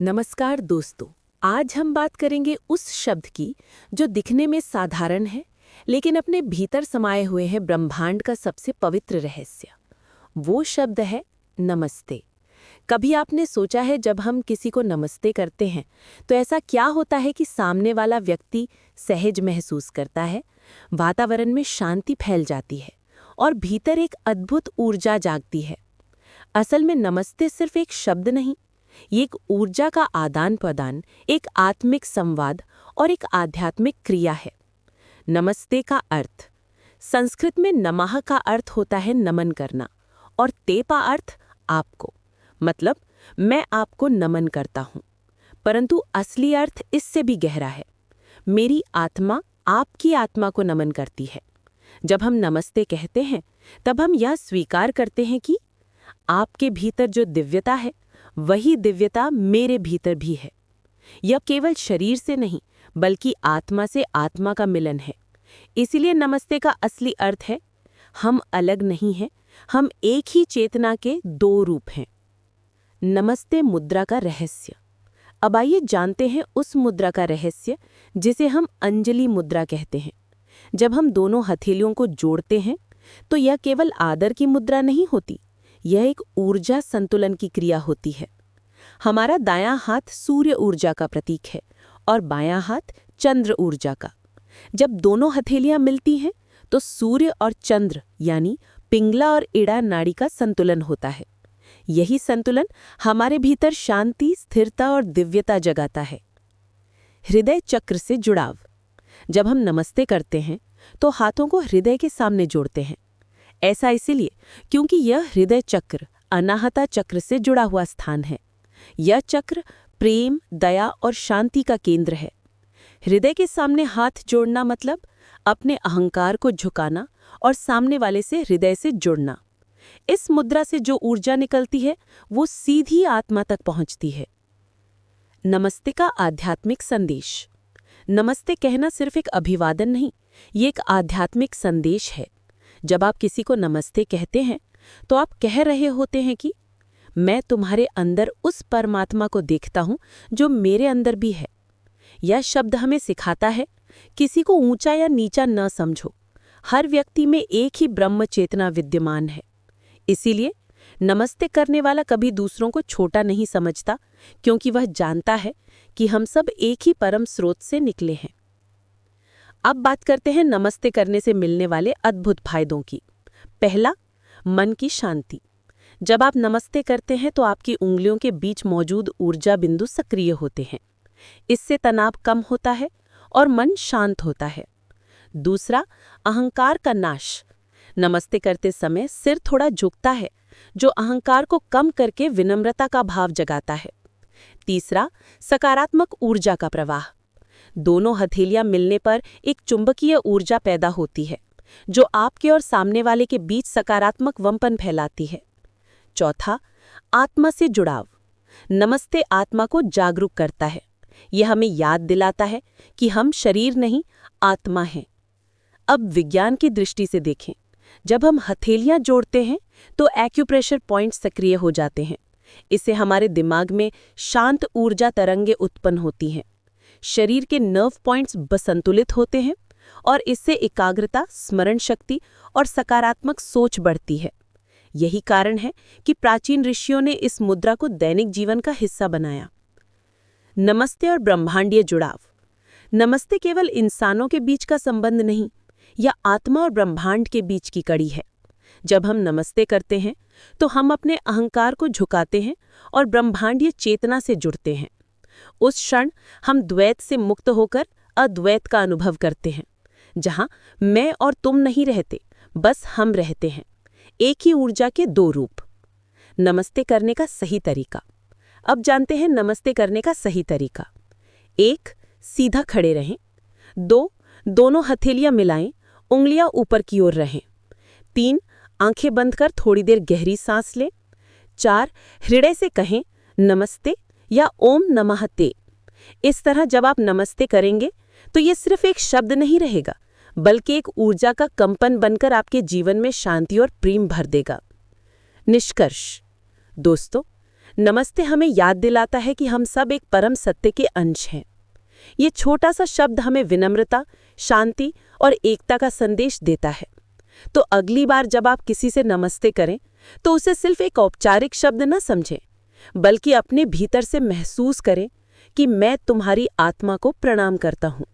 नमस्कार दोस्तों। आज हम बात करेंगे उस शब्द की जो दिखने में साधारण है लेकिन अपने भीतर समाये हुए है ब्रह्मांड का सबसे पवित्र रहस्य। वो शब्द है नमस्ते। कभी आपने सोचा है जब हम किसी को नमस्ते करते हैं तो ऐसा क्या होता है कि सामने वाला व्यक्ति सहज महसूस करता है, वातावरण में शांति फैल जाती है और भीतर एक अद्भुत ऊर्जा जागती है। असल में नमस्ते सिर्फ एक शब्द नहीं, ये एक ऊर्जा का आदान प्रदान, एक आत्मिक संवाद और एक आध्यात्मिक क्रिया है। नमस्ते का अर्थ संस्कृत में नमः का अर्थ होता है नमन करना और ते का अर्थ आपको, मतलब मैं आपको नमन करता हूँ। परंतु असली अर्थ इससे भी गहरा है। मेरी आत्मा आपकी आत्मा को नमन करती है। जब हम नमस्ते कहते हैं तब हम यह स्वीकार करते हैं कि आपके भीतर जो दिव्यता है वही दिव्यता मेरे भीतर भी है। यह केवल शरीर से नहीं बल्कि आत्मा से आत्मा का मिलन है। इसीलिए नमस्ते का असली अर्थ है हम अलग नहीं हैं, हम एक ही चेतना के दो रूप हैं। नमस्ते मुद्रा का रहस्य। अब आइए जानते हैं उस मुद्रा का रहस्य जिसे हम अंजलि मुद्रा कहते हैं। जब हम दोनों हथेलियों को जोड़ते हैं तो यह केवल आदर की मुद्रा नहीं होती, यह एक ऊर्जा संतुलन की क्रिया होती है। हमारा दायां हाथ सूर्य ऊर्जा का प्रतीक है और बायां हाथ चंद्र ऊर्जा का। जब दोनों हथेलियां मिलती हैं तो सूर्य और चंद्र यानी पिंगला और इड़ा नाड़ी का संतुलन होता है। यही संतुलन हमारे भीतर शांति, स्थिरता और दिव्यता जगाता है। हृदय चक्र से जुड़ाव। जब हम नमस्ते करते हैं तो हाथों को हृदय के सामने जोड़ते हैं। ऐसा इसलिए क्योंकि यह हृदय चक्र अनाहता चक्र से जुड़ा हुआ स्थान है। यह चक्र प्रेम, दया और शांति का केंद्र है। हृदय के सामने हाथ जोड़ना मतलब अपने अहंकार को झुकाना और सामने वाले से हृदय से जुड़ना। इस मुद्रा से जो ऊर्जा निकलती है वो सीधी आत्मा तक पहुंचती है। नमस्ते का आध्यात्मिक संदेश। नमस्ते कहना सिर्फ एक अभिवादन नहीं, ये एक आध्यात्मिक संदेश है। जब आप किसी को नमस्ते कहते हैं तो आप कह रहे होते हैं कि मैं तुम्हारे अंदर उस परमात्मा को देखता हूं जो मेरे अंदर भी है। यह शब्द हमें सिखाता है किसी को ऊंचा या नीचा न समझो, हर व्यक्ति में एक ही ब्रह्म चेतना विद्यमान है। इसीलिए नमस्ते करने वाला कभी दूसरों को छोटा नहीं समझता, क्योंकि वह जानता है कि हम सब एक ही परम स्रोत से निकले हैं। अब बात करते हैं नमस्ते करने से मिलने वाले अद्भुत फायदों की। पहला, मन की शांति। जब आप नमस्ते करते हैं तो आपकी उंगलियों के बीच मौजूद ऊर्जा बिंदु सक्रिय होते हैं। इससे तनाव कम होता है और मन शांत होता है। दूसरा, अहंकार का नाश। नमस्ते करते समय सिर थोड़ा झुकता है, जो अहंकार को कम करके विनम्रता का भाव जगाता है। तीसरा, सकारात्मक ऊर्जा का प्रवाह। दोनों हथेलियां मिलने पर एक चुंबकीय ऊर्जा पैदा होती है जो आपके और सामने वाले के बीच सकारात्मक वंपन फैलाती है। चौथा, आत्मा से जुड़ाव। नमस्ते आत्मा को जागरूक करता है। यह हमें याद दिलाता है कि हम शरीर नहीं, आत्मा हैं। अब विज्ञान की दृष्टि से देखें, जब हम हथेलियां जोड़ते हैं तो एक्यूप्रेशर पॉइंट सक्रिय हो जाते हैं। इससे हमारे दिमाग में शांत ऊर्जा तरंगें उत्पन्न होती हैं। शरीर के नर्व पॉइंट्स संतुलित होते हैं और इससे एकाग्रता, स्मरण शक्ति और सकारात्मक सोच बढ़ती है। यही कारण है कि प्राचीन ऋषियों ने इस मुद्रा को दैनिक जीवन का हिस्सा बनाया। नमस्ते और ब्रह्मांडीय जुड़ाव। नमस्ते केवल इंसानों के बीच का संबंध नहीं, यह आत्मा और ब्रह्मांड के बीच की कड़ी है। जब हम नमस्ते करते हैं तो हम अपने अहंकार को झुकाते हैं और ब्रह्मांडीय चेतना से जुड़ते हैं। उस क्षण हम द्वैत से मुक्त होकर अद्वैत का अनुभव करते हैं, जहां मैं और तुम नहीं रहते, बस हम रहते हैं, एक ही ऊर्जा के दो रूप। नमस्ते करने का सही तरीका। अब जानते हैं नमस्ते करने का सही तरीका। 1. सीधा खड़े रहें। 2. दोनों हथेलियां मिलाएं, उंगलियां ऊपर की ओर रहें। 3. आंखें बंद कर थोड़ी देर गहरी सांस लें। 4. हृदय से कहें नमस्ते या ओम नमः ते। इस तरह जब आप नमस्ते करेंगे तो ये सिर्फ एक शब्द नहीं रहेगा, बल्कि एक ऊर्जा का कंपन बनकर आपके जीवन में शांति और प्रेम भर देगा। निष्कर्ष। दोस्तों, नमस्ते हमें याद दिलाता है कि हम सब एक परम सत्य के अंश हैं। ये छोटा सा शब्द हमें विनम्रता, शांति और एकता का संदेश देता है। तो अगली बार जब आप किसी से नमस्ते करें, तो उसे सिर्फ एक औपचारिक शब्द न समझें, बल्कि अपने भीतर से महसूस करें कि मैं तुम्हारी आत्मा को प्रणाम करता हूँ।